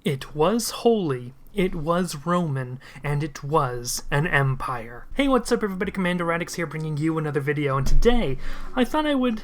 It was holy, it was Roman, and it was an empire. Hey, what's up everybody, Commander Radix here bringing you another video, and today I thought I would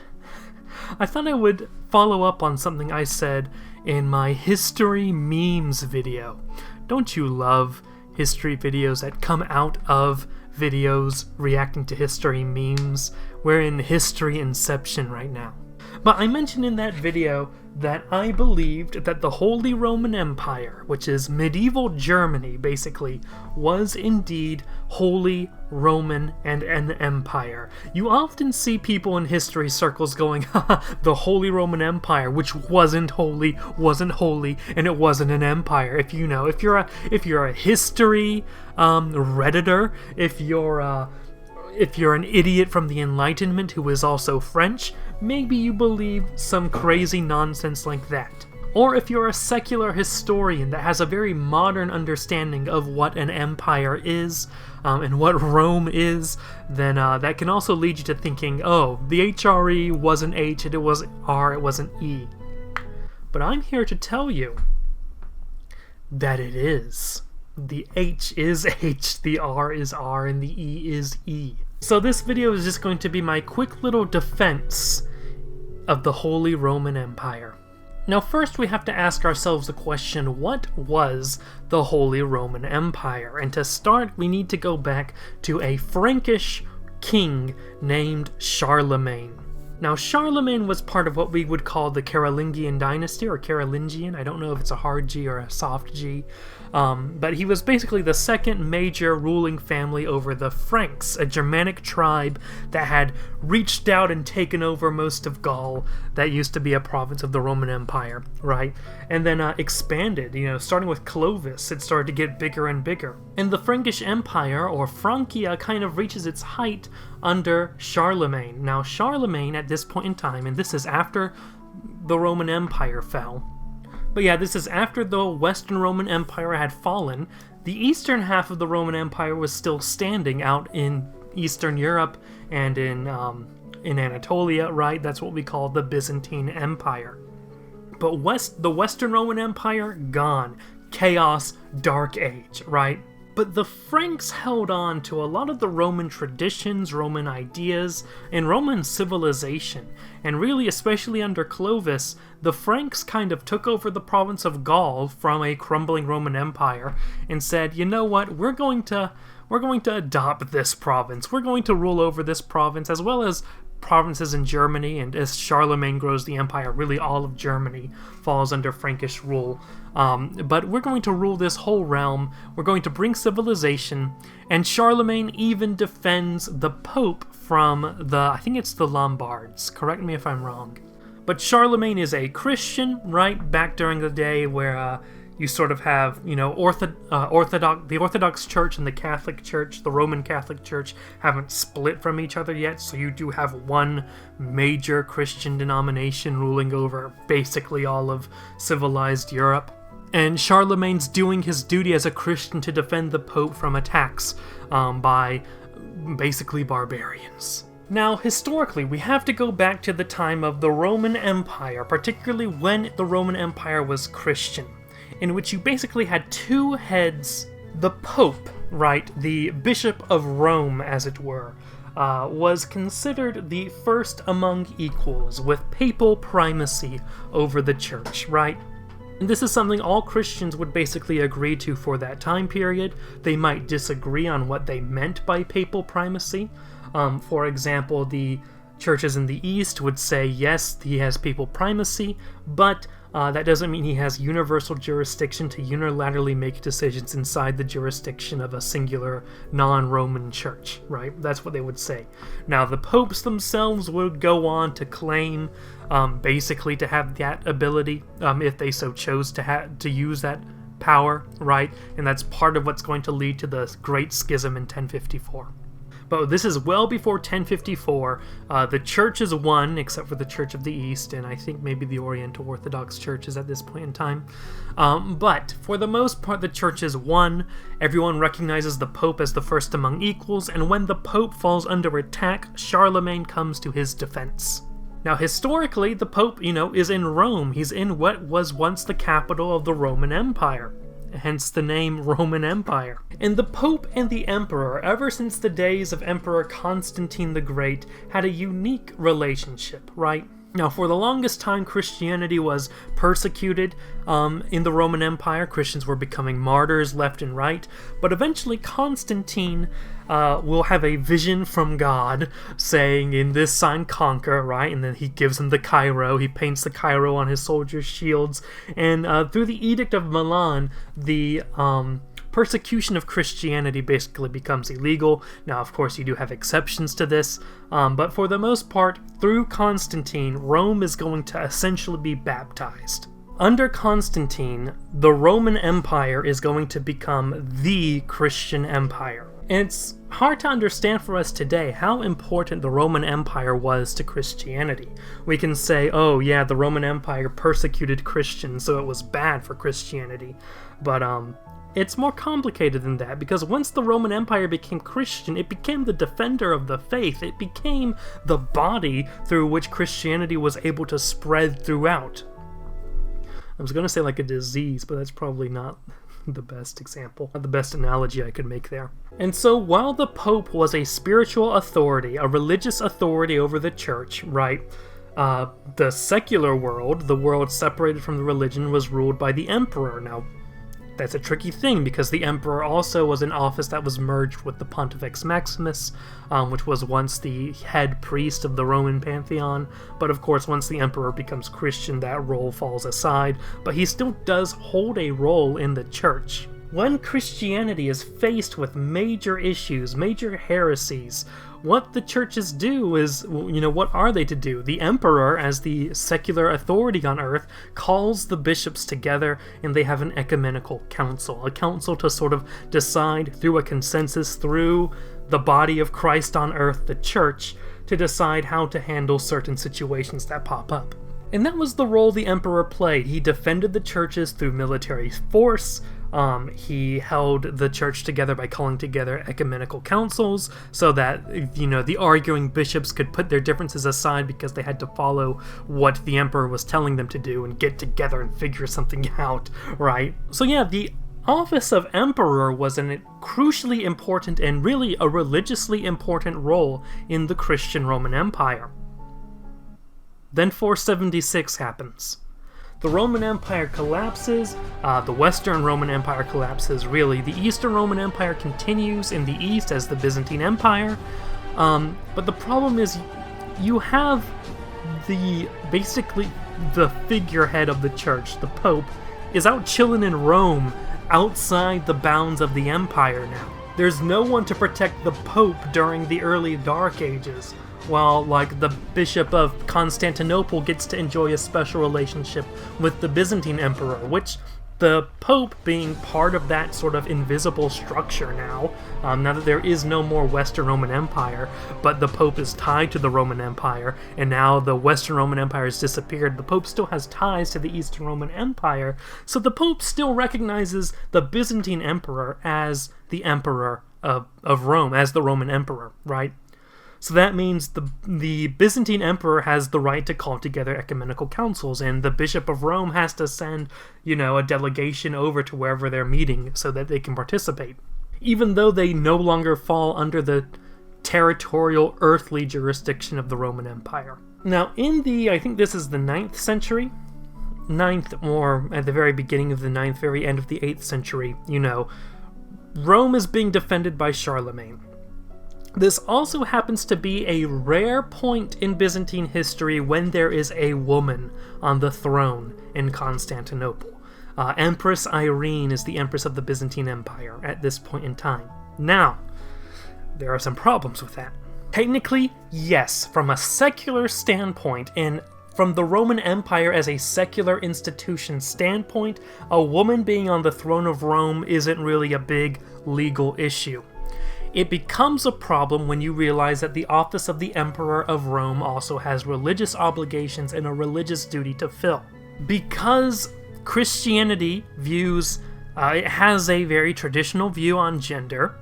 follow up on something I said in my history memes video. Don't you love history videos that come out of videos reacting to history memes? We're in history inception right now. But I mentioned in that video that I believed that the Holy Roman Empire, which is medieval Germany basically, was indeed Holy Roman and an empire. You often see people in history circles going, haha, the Holy Roman Empire, which wasn't holy, and it wasn't an empire. If you're a history redditor, if you're an idiot from the Enlightenment who is also French, maybe you believe some crazy nonsense like that. Or if you're a secular historian that has a very modern understanding of what an empire is and what Rome is, then that can also lead you to thinking, oh, the HRE wasn't H, it was R, it wasn't E. But I'm here to tell you that it is. The H is H, the R is R, and the E is E. So this video is just going to be my quick little defense of the Holy Roman Empire. Now first we have to ask ourselves the question, what was the Holy Roman Empire? And to start, we need to go back to a Frankish king named Charlemagne. Now, Charlemagne was part of what we would call the Carolingian dynasty, or Carolingian. I don't know if it's a hard G or a soft G. But he was basically the second major ruling family over the Franks, a Germanic tribe that had reached out and taken over most of Gaul that used to be a province of the Roman Empire, right? And then expanded, starting with Clovis, it started to get bigger and bigger. And the Frankish Empire, or Francia, kind of reaches its height under Charlemagne. Now, Charlemagne at this point in time, and this is after the Roman Empire fell, but yeah, this is after the Western Roman Empire had fallen. The eastern half of the Roman Empire was still standing out in Eastern Europe and in Anatolia, right? That's what we call the Byzantine Empire. But the Western Roman Empire, gone. Chaos, Dark Age, right? But the Franks held on to a lot of the Roman traditions, Roman ideas, and Roman civilization. And really, especially under Clovis, the Franks kind of took over the province of Gaul from a crumbling Roman Empire and said, you know what, we're going to adopt this province. We're going to rule over this province, as well as provinces in Germany, and as Charlemagne grows the empire, really all of Germany falls under Frankish rule. But we're going to rule this whole realm, we're going to bring civilization, and Charlemagne even defends the Pope from I think it's the Lombards, correct me if I'm wrong. But Charlemagne is a Christian, right, back during the day where you sort of have, the Orthodox Church and the Catholic Church, the Roman Catholic Church, haven't split from each other yet, so you do have one major Christian denomination ruling over basically all of civilized Europe. And Charlemagne's doing his duty as a Christian to defend the Pope from attacks by basically barbarians. Now, historically, we have to go back to the time of the Roman Empire, particularly when the Roman Empire was Christian, in which you basically had two heads. The Pope, right, the Bishop of Rome, as it were, was considered the first among equals, with papal primacy over the church, right? And this is something all Christians would basically agree to for that time period. They might disagree on what they meant by papal primacy. For example, the churches in the East would say, yes, he has papal primacy, but that doesn't mean he has universal jurisdiction to unilaterally make decisions inside the jurisdiction of a singular non-Roman church, right? That's what they would say. Now, the popes themselves would go on to claim basically to have that ability if they so chose to use that power, right? And that's part of what's going to lead to the Great Schism in 1054. But this is well before 1054. The churches won, except for the Church of the East, and I think maybe the Oriental Orthodox churches at this point in time. But for the most part, the churches won. Everyone recognizes the Pope as the first among equals, and when the Pope falls under attack, Charlemagne comes to his defense. Now, historically, the Pope, is in Rome. He's in what was once the capital of the Roman Empire, hence the name Roman Empire. And the Pope and the Emperor, ever since the days of Emperor Constantine the Great, had a unique relationship, right? Now, for the longest time, Christianity was persecuted in the Roman Empire. Christians were becoming martyrs left and right. But eventually, Constantine will have a vision from God saying, in this sign conquer, right? And then he gives him the Cairo. He paints the Cairo on his soldiers' shields. And through the Edict of Milan, the persecution of Christianity basically becomes illegal. Now, of course, you do have exceptions to this, but for the most part, through Constantine, Rome is going to essentially be baptized. Under Constantine, the Roman Empire is going to become the Christian Empire. And it's hard to understand for us today how important the Roman Empire was to Christianity. We can say, oh yeah, the Roman Empire persecuted Christians, so it was bad for Christianity. But it's more complicated than that, because once the Roman Empire became Christian, it became the defender of the faith. It became the body through which Christianity was able to spread throughout. I was going to say like a disease, but that's probably not the best example, the best analogy I could make there. And so while the Pope was a spiritual authority, a religious authority over the church, right, the secular world, the world separated from the religion, was ruled by the emperor. Now, that's a tricky thing, because the emperor also was an office that was merged with the Pontifex Maximus, which was once the head priest of the Roman pantheon. But of course, once the emperor becomes Christian, that role falls aside, but he still does hold a role in the church. When Christianity is faced with major issues, major heresies, what the churches do is, what are they to do? The emperor, as the secular authority on earth, calls the bishops together and they have an ecumenical council. A council to sort of decide through a consensus, through the body of Christ on earth, the church, to decide how to handle certain situations that pop up. And that was the role the emperor played. He defended the churches through military force. He held the church together by calling together ecumenical councils so that, the arguing bishops could put their differences aside because they had to follow what the emperor was telling them to do and get together and figure something out, right? So yeah, the office of emperor was a crucially important and really a religiously important role in the Christian Roman Empire. Then 476 happens. The Roman Empire collapses, the Western Roman Empire collapses, really. The Eastern Roman Empire continues in the East as the Byzantine Empire, but the problem is you have basically the figurehead of the church, the Pope, is out chilling in Rome, outside the bounds of the empire now. There's no one to protect the Pope during the early Dark Ages, while the Bishop of Constantinople gets to enjoy a special relationship with the Byzantine Emperor, which the Pope, being part of that sort of invisible structure now that there is no more Western Roman Empire, but the Pope is tied to the Roman Empire, and now the Western Roman Empire has disappeared, the Pope still has ties to the Eastern Roman Empire, so the Pope still recognizes the Byzantine Emperor as the Emperor of Rome, as the Roman Emperor, right? So that means the Byzantine Emperor has the right to call together ecumenical councils, and the Bishop of Rome has to send, a delegation over to wherever they're meeting so that they can participate, even though they no longer fall under the territorial earthly jurisdiction of the Roman Empire. Now, I think this is the 9th century, 9th, or at the very beginning of the 9th, very end of the 8th century, Rome is being defended by Charlemagne. This also happens to be a rare point in Byzantine history when there is a woman on the throne in Constantinople. Empress Irene is the Empress of the Byzantine Empire at this point in time. Now, there are some problems with that. Technically, yes, from a secular standpoint, and from the Roman Empire as a secular institution standpoint, a woman being on the throne of Rome isn't really a big legal issue. It becomes a problem when you realize that the office of the Emperor of Rome also has religious obligations and a religious duty to fill. Because Christianity it has a very traditional view on gender,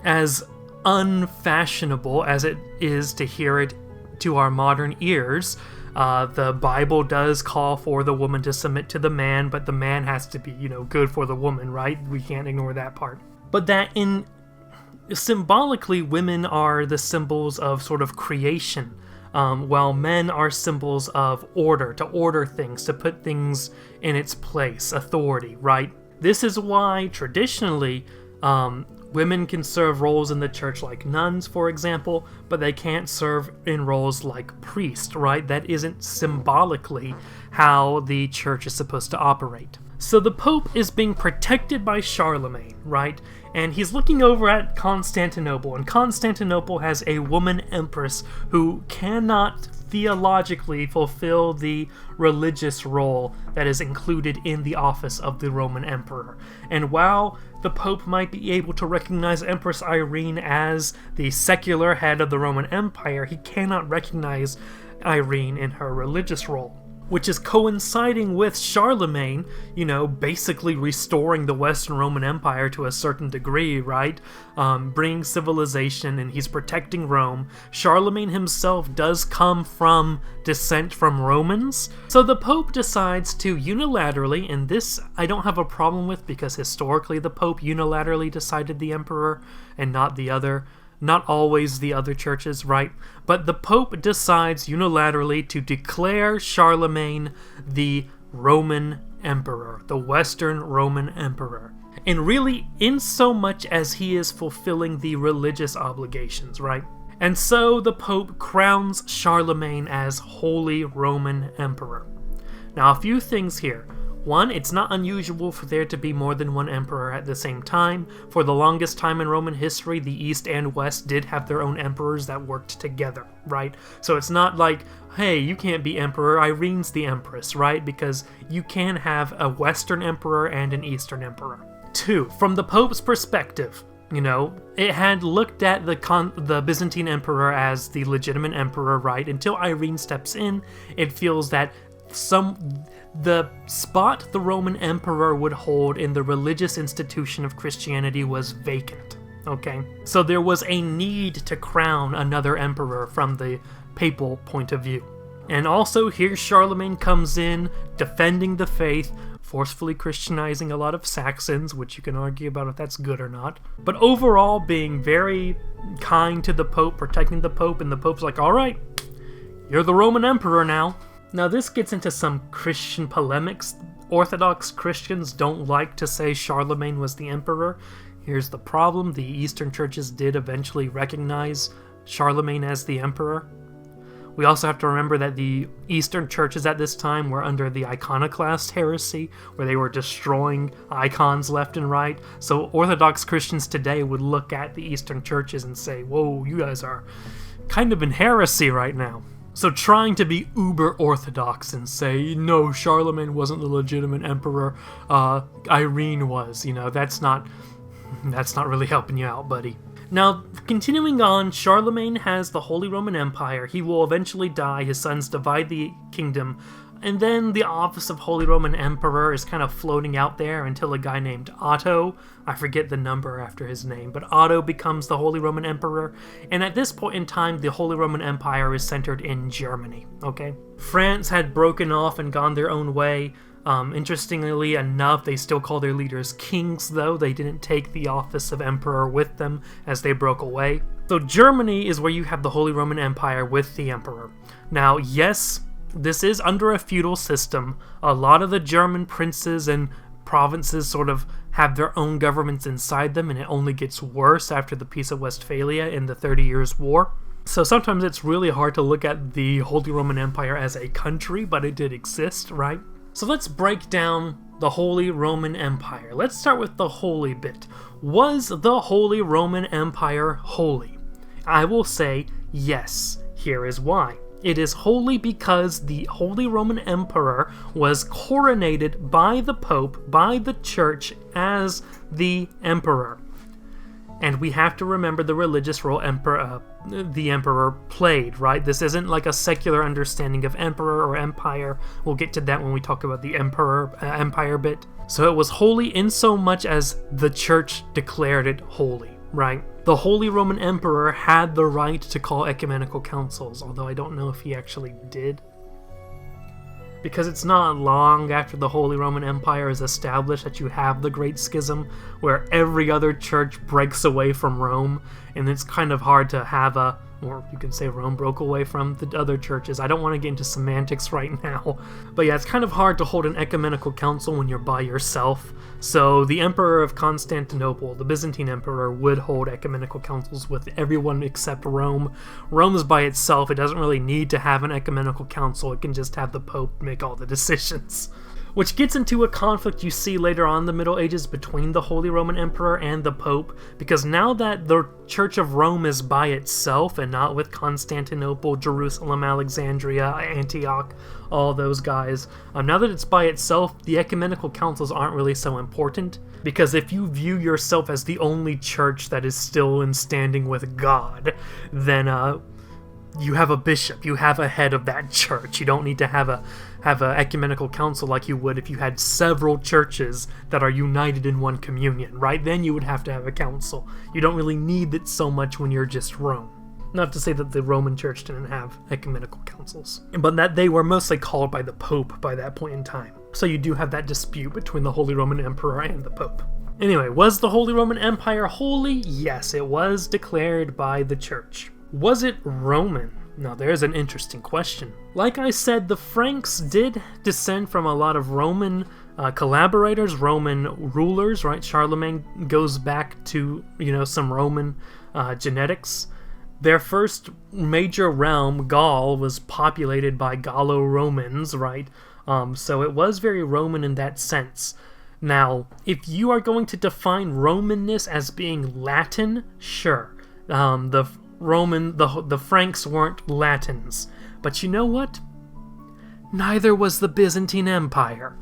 as unfashionable as it is to hear it to our modern ears. The Bible does call for the woman to submit to the man, but the man has to be, good for the woman, right? We can't ignore that part. But that symbolically, women are the symbols of sort of creation, while men are symbols of order, to order things, to put things in its place, authority, right? This is why, traditionally, women can serve roles in the church like nuns, for example, but they can't serve in roles like priest, right? That isn't symbolically how the church is supposed to operate. So the Pope is being protected by Charlemagne, right? And he's looking over at Constantinople, and Constantinople has a woman empress who cannot theologically fulfill the religious role that is included in the office of the Roman emperor. And while the Pope might be able to recognize Empress Irene as the secular head of the Roman Empire, he cannot recognize Irene in her religious role, which is coinciding with Charlemagne, basically restoring the Western Roman Empire to a certain degree, right? Bringing civilization, and he's protecting Rome. Charlemagne himself does come from descent from Romans. So the Pope decides to unilaterally, and this I don't have a problem with because historically the Pope unilaterally decided the emperor and not always the other churches, right? But the Pope decides unilaterally to declare Charlemagne the Roman Emperor, the Western Roman Emperor. And really, in so much as he is fulfilling the religious obligations, right? And so the Pope crowns Charlemagne as Holy Roman Emperor. Now, a few things here. One, it's not unusual for there to be more than one emperor at the same time. For the longest time in Roman history, the East and West did have their own emperors that worked together, right? So it's not like, hey, you can't be emperor, Irene's the empress, right? Because you can have a Western emperor and an Eastern emperor. Two, from the Pope's perspective, it had looked at the Byzantine emperor as the legitimate emperor, right? Until Irene steps in, it feels that the spot the Roman emperor would hold in the religious institution of Christianity was vacant, okay? So there was a need to crown another emperor from the papal point of view. And also here Charlemagne comes in, defending the faith, forcefully Christianizing a lot of Saxons, which you can argue about if that's good or not, but overall being very kind to the Pope, protecting the Pope, and the Pope's like, all right, you're the Roman emperor now. Now this gets into some Christian polemics. Orthodox Christians don't like to say Charlemagne was the emperor. Here's the problem: the Eastern churches did eventually recognize Charlemagne as the emperor. We also have to remember that the Eastern churches at this time were under the iconoclast heresy, where they were destroying icons left and right. So Orthodox Christians today would look at the Eastern churches and say, whoa, you guys are kind of in heresy right now. So trying to be uber orthodox and say, no, Charlemagne wasn't the legitimate emperor, Irene was, that's not really helping you out, buddy. Now, continuing on, Charlemagne has the Holy Roman Empire. He will eventually die, his sons divide the kingdom, and then the office of Holy Roman Emperor is kind of floating out there until a guy named Otto, I forget the number after his name, but Otto becomes the Holy Roman Emperor, and at this point in time, the Holy Roman Empire is centered in Germany, okay? France had broken off and gone their own way. Interestingly enough, they still call their leaders kings, though. They didn't take the office of emperor with them as they broke away. So Germany is where you have the Holy Roman Empire with the emperor. Now, yes, this is under a feudal system. A lot of the German princes and provinces sort of have their own governments inside them, and it only gets worse after the Peace of Westphalia in the 30 Years' War. So sometimes it's really hard to look at the Holy Roman Empire as a country, but it did exist, right? So let's break down the Holy Roman Empire. Let's start with the holy bit. Was the Holy Roman Empire holy? I will say yes. Here is why. It is holy because the Holy Roman Emperor was coronated by the Pope, by the Church, as the Emperor. And we have to remember the religious role the emperor played, right? This isn't like a secular understanding of emperor or empire. We'll get to that when we talk about the empire bit. So it was holy in so much as the church declared it holy, right? The Holy Roman Emperor had the right to call ecumenical councils, although I don't know if he actually did. Because it's not long after the Holy Roman Empire is established that you have the Great Schism, where every other church breaks away from Rome, and it's kind of hard to have or you can say Rome broke away from the other churches. I don't want to get into semantics right now, but yeah, it's kind of hard to hold an ecumenical council when you're by yourself. So the Emperor of Constantinople, the Byzantine Emperor, would hold ecumenical councils with everyone except Rome. Rome is by itself. It doesn't really need to have an ecumenical council. It can just have the Pope make all the decisions. Which gets into a conflict you see later on in the Middle Ages between the Holy Roman Emperor and the Pope, because now that the Church of Rome is by itself and not with Constantinople, Jerusalem, Alexandria, Antioch, all those guys, now that it's by itself, the ecumenical councils aren't really so important, because if you view yourself as the only church that is still in standing with God, then you have a bishop, you have a head of that church. You don't need to have a ecumenical council like you would if you had several churches that are united in one communion, right? Then you would have to have a council. You don't really need it so much when you're just Rome. Not to say that the Roman Church didn't have ecumenical councils, but that they were mostly called by the Pope by that point in time. So you do have that dispute between the Holy Roman Emperor and the Pope. Anyway, was the Holy Roman Empire holy? Yes, it was declared by the Church. Was it Roman? Now there's an interesting question. Like I said, the Franks did descend from a lot of Roman collaborators, Roman rulers, right? Charlemagne goes back to, some Roman genetics. Their first major realm, Gaul, was populated by Gallo-Romans, right? So it was very Roman in that sense. Now, if you are going to define Romanness as being Latin, sure. The Franks weren't Latins. But you know what? Neither was the Byzantine Empire.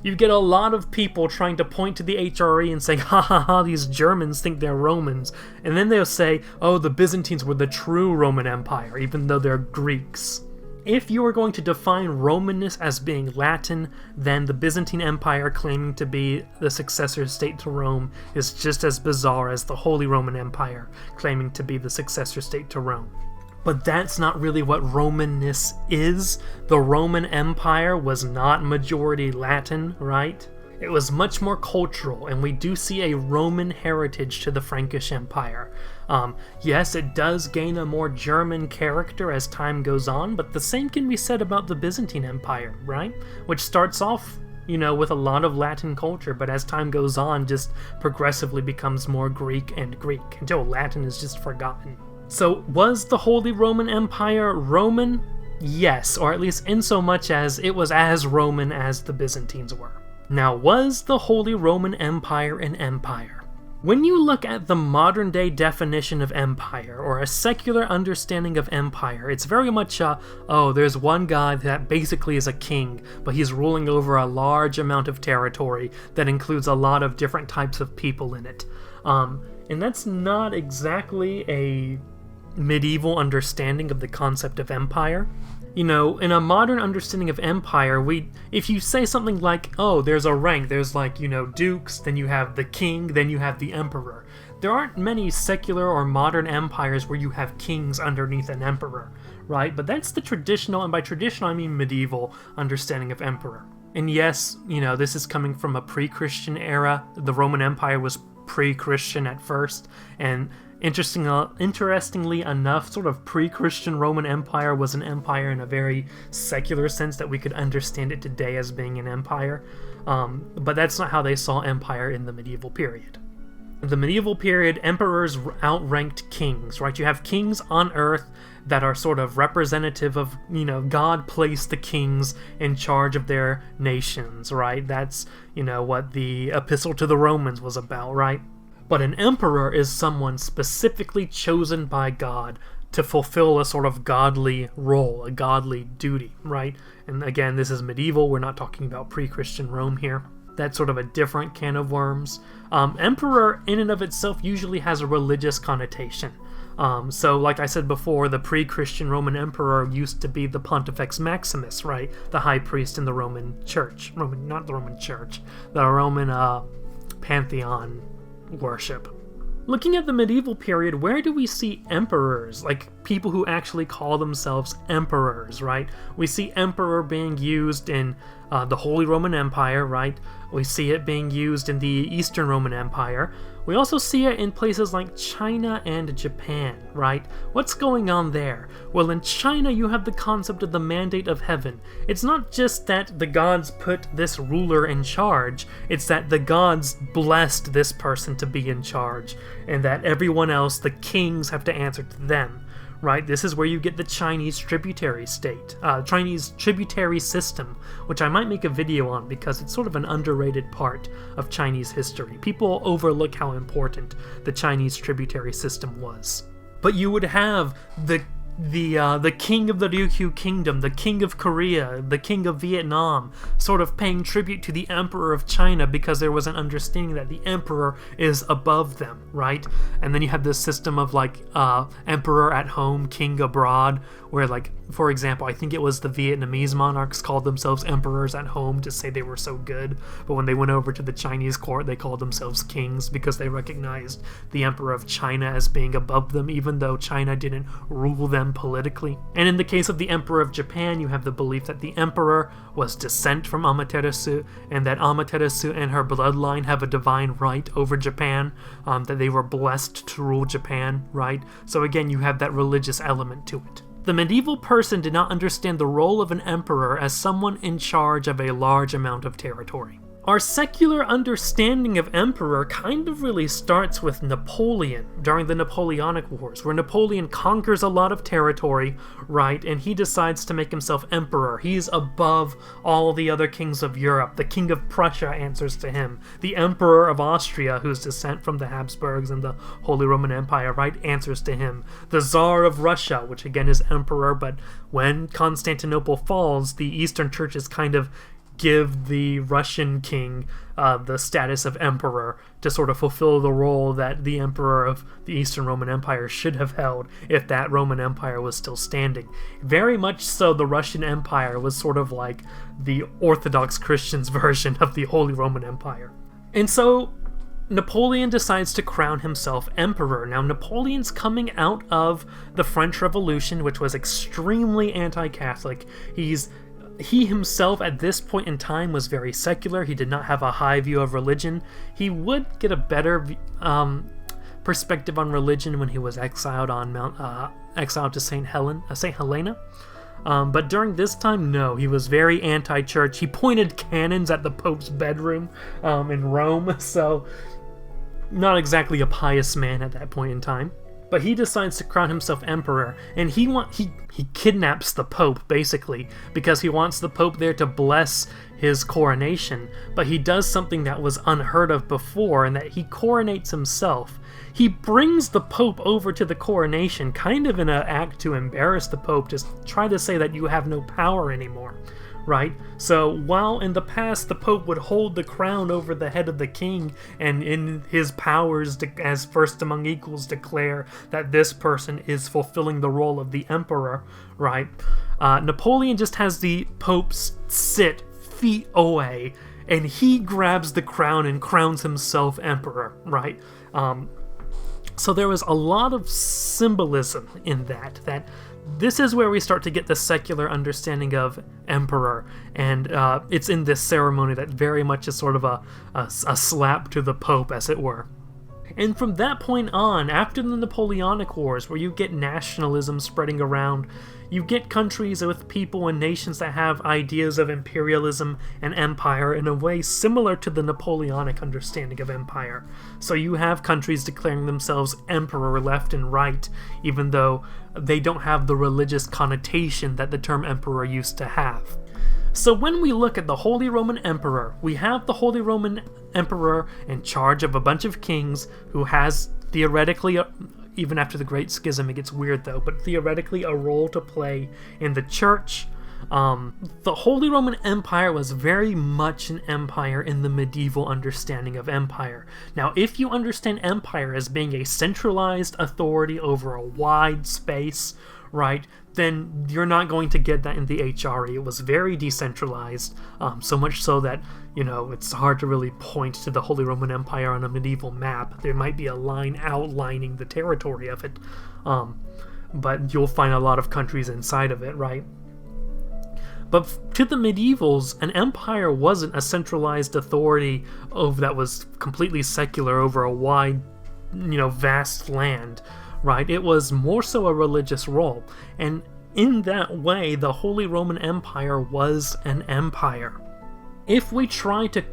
You get a lot of people trying to point to the HRE and saying, ha ha ha, these Germans think they're Romans. And then they'll say, oh, the Byzantines were the true Roman Empire, even though they're Greeks. If you are going to define Romanness as being Latin, then the Byzantine Empire claiming to be the successor state to Rome is just as bizarre as the Holy Roman Empire claiming to be the successor state to Rome. But that's not really what Romanness is. The Roman Empire was not majority Latin, right? It was much more cultural, and we do see a Roman heritage to the Frankish Empire. Yes, it does gain a more German character as time goes on, but the same can be said about the Byzantine Empire, right? Which starts off, with a lot of Latin culture, but as time goes on, just progressively becomes more Greek and Greek, until Latin is just forgotten. So, was the Holy Roman Empire Roman? Yes, or at least insomuch as it was as Roman as the Byzantines were. Now, was the Holy Roman Empire an empire? When you look at the modern-day definition of empire, or a secular understanding of empire, it's very much there's one guy that basically is a king, but he's ruling over a large amount of territory that includes a lot of different types of people in it. And that's not exactly a medieval understanding of the concept of empire. In a modern understanding of empire, if you say something like, oh, there's a rank, there's dukes, then you have the king, then you have the emperor. There aren't many secular or modern empires where you have kings underneath an emperor, right? But that's the traditional, and by traditional I mean medieval, understanding of emperor. And yes, this is coming from a pre-Christian era. The Roman Empire was pre-Christian at first, and interestingly enough, sort of pre-Christian Roman Empire was an empire in a very secular sense that we could understand it today as being an empire, but that's not how they saw empire in the medieval period. In the medieval period, emperors outranked kings, right? You have kings on earth that are sort of representative of, God placed the kings in charge of their nations, right? That's, what the Epistle to the Romans was about, right? But an emperor is someone specifically chosen by God to fulfill a sort of godly role, a godly duty, right? And again, this is medieval, we're not talking about pre-Christian Rome here. That's sort of a different can of worms. Emperor, in and of itself, usually has a religious connotation. So, like I said before, the pre-Christian Roman emperor used to be the Pontifex Maximus, right? The high priest in the Roman Church. The Roman Pantheon worship. Looking at the medieval period, where do we see emperors, like people who actually call themselves emperors, right? We see emperor being used in the Holy Roman Empire, right? We see it being used in the Eastern Roman Empire. We also see it in places like China and Japan, right? What's going on there? Well, in China, you have the concept of the mandate of heaven. It's not just that the gods put this ruler in charge, it's that the gods blessed this person to be in charge, and that everyone else, the kings, have to answer to them. Right, this is where you get the Chinese tributary Chinese tributary system, which I might make a video on because it's sort of an underrated part of Chinese history. People overlook how important the Chinese tributary system was. But you would have the king of the Ryukyu Kingdom, the king of Korea, the king of Vietnam, sort of paying tribute to the emperor of China because there was an understanding that the emperor is above them, right? And then you have this system of like emperor at home, king abroad, where like, for example, I think it was the Vietnamese monarchs called themselves emperors at home to say they were so good, but when they went over to the Chinese court, they called themselves kings because they recognized the emperor of China as being above them, even though China didn't rule them politically. And in the case of the emperor of Japan, you have the belief that the emperor was descent from Amaterasu, and that Amaterasu and her bloodline have a divine right over Japan, that they were blessed to rule Japan, right? So again, you have that religious element to it. The medieval person did not understand the role of an emperor as someone in charge of a large amount of territory. Our secular understanding of emperor kind of really starts with Napoleon during the Napoleonic Wars, where Napoleon conquers a lot of territory, right, and he decides to make himself emperor. He's above all the other kings of Europe. The king of Prussia answers to him. The emperor of Austria, whose descent from the Habsburgs and the Holy Roman Empire, right, answers to him. The Tsar of Russia, which again is emperor, but when Constantinople falls, the Eastern churches kind of give the Russian king the status of emperor to sort of fulfill the role that the emperor of the Eastern Roman Empire should have held if that Roman Empire was still standing. Very much so, the Russian Empire was sort of like the Orthodox Christians' version of the Holy Roman Empire. And so Napoleon decides to crown himself emperor. Now, Napoleon's coming out of the French Revolution, which was extremely anti-Catholic. He himself at this point in time was very secular. He did not have a high view of religion. He would get a better perspective on religion when he was exiled to St. Helena. But during this time, no, he was very anti-church. He pointed cannons at the Pope's bedroom in Rome, so not exactly a pious man at that point in time. But he decides to crown himself emperor, and he kidnaps the Pope, basically, because he wants the Pope there to bless his coronation. But he does something that was unheard of before, in that he coronates himself. He brings the Pope over to the coronation, kind of in an act to embarrass the Pope, to try to say that you have no power anymore. Right? So while in the past the Pope would hold the crown over the head of the king and in his powers as first among equals declare that this person is fulfilling the role of the emperor, right? Napoleon just has the Pope sit feet away and he grabs the crown and crowns himself emperor, right? So there was a lot of symbolism in that this is where we start to get the secular understanding of emperor, and it's in this ceremony that very much is sort of a slap to the Pope, as it were. And from that point on, after the Napoleonic Wars, where you get nationalism spreading around, you get countries with people and nations that have ideas of imperialism and empire in a way similar to the Napoleonic understanding of empire. So you have countries declaring themselves emperor left and right, even though they don't have the religious connotation that the term emperor used to have. So when we look at the Holy Roman Emperor, we have the Holy Roman Emperor in charge of a bunch of kings who has theoretically, even after the Great Schism, it gets weird though, but theoretically a role to play in the church. The Holy Roman Empire was very much an empire in the medieval understanding of empire. Now, if you understand empire as being a centralized authority over a wide space, right, then you're not going to get that in the HRE. It was very decentralized, so much so that, you know, it's hard to really point to the Holy Roman Empire on a medieval map. There might be a line outlining the territory of it, but you'll find a lot of countries inside of it, right? But to the medievals, an empire wasn't a centralized authority that was completely secular over a wide, you know, vast land, right? It was more so a religious role, and in that way, the Holy Roman Empire was an empire. If we try to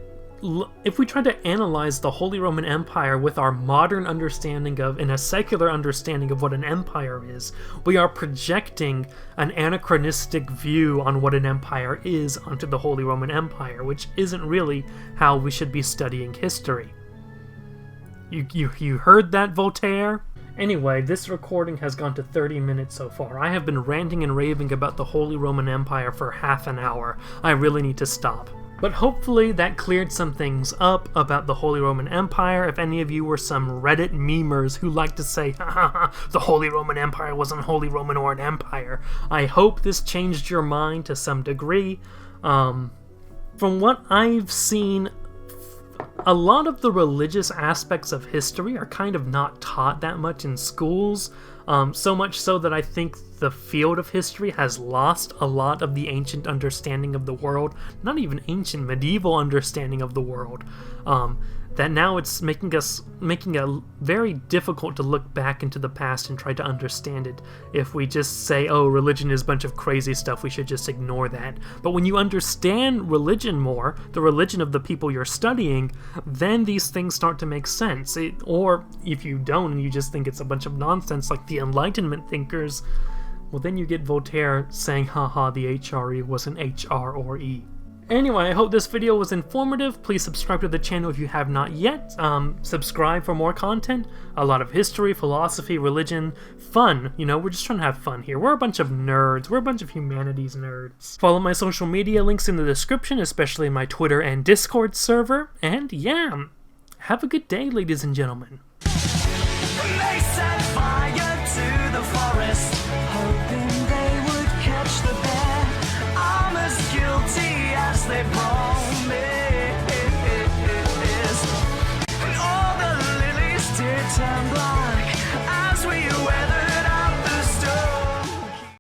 analyze the Holy Roman Empire with our modern understanding of, and a secular understanding of what an empire is, we are projecting an anachronistic view on what an empire is onto the Holy Roman Empire, which isn't really how we should be studying history. You heard that, Voltaire? Anyway, this recording has gone to 30 minutes so far. I have been ranting and raving about the Holy Roman Empire for half an hour. I really need to stop. But hopefully that cleared some things up about the Holy Roman Empire. If any of you were some Reddit memers who like to say, ha ha ha, the Holy Roman Empire wasn't Holy Roman or an empire, I hope this changed your mind to some degree. From what I've seen, a lot of the religious aspects of history are kind of not taught that much in schools, so much so that I think the field of history has lost a lot of the ancient understanding of the world, not even ancient, medieval understanding of the world, that now it's making it very difficult to look back into the past and try to understand it. If we just say, oh, religion is a bunch of crazy stuff, we should just ignore that. But when you understand religion more, the religion of the people you're studying, then these things start to make sense. Or if you don't and you just think it's a bunch of nonsense like the Enlightenment thinkers, well, then you get Voltaire saying, haha, the HRE wasn't HR or E. Anyway, I hope this video was informative. Please subscribe to the channel if you have not yet. Subscribe for more content. A lot of history, philosophy, religion, fun. You know, we're just trying to have fun here. We're a bunch of nerds. We're a bunch of humanities nerds. Follow my social media links in the description, especially my Twitter and Discord server. And yeah, have a good day, ladies and gentlemen. They set fire to the forest.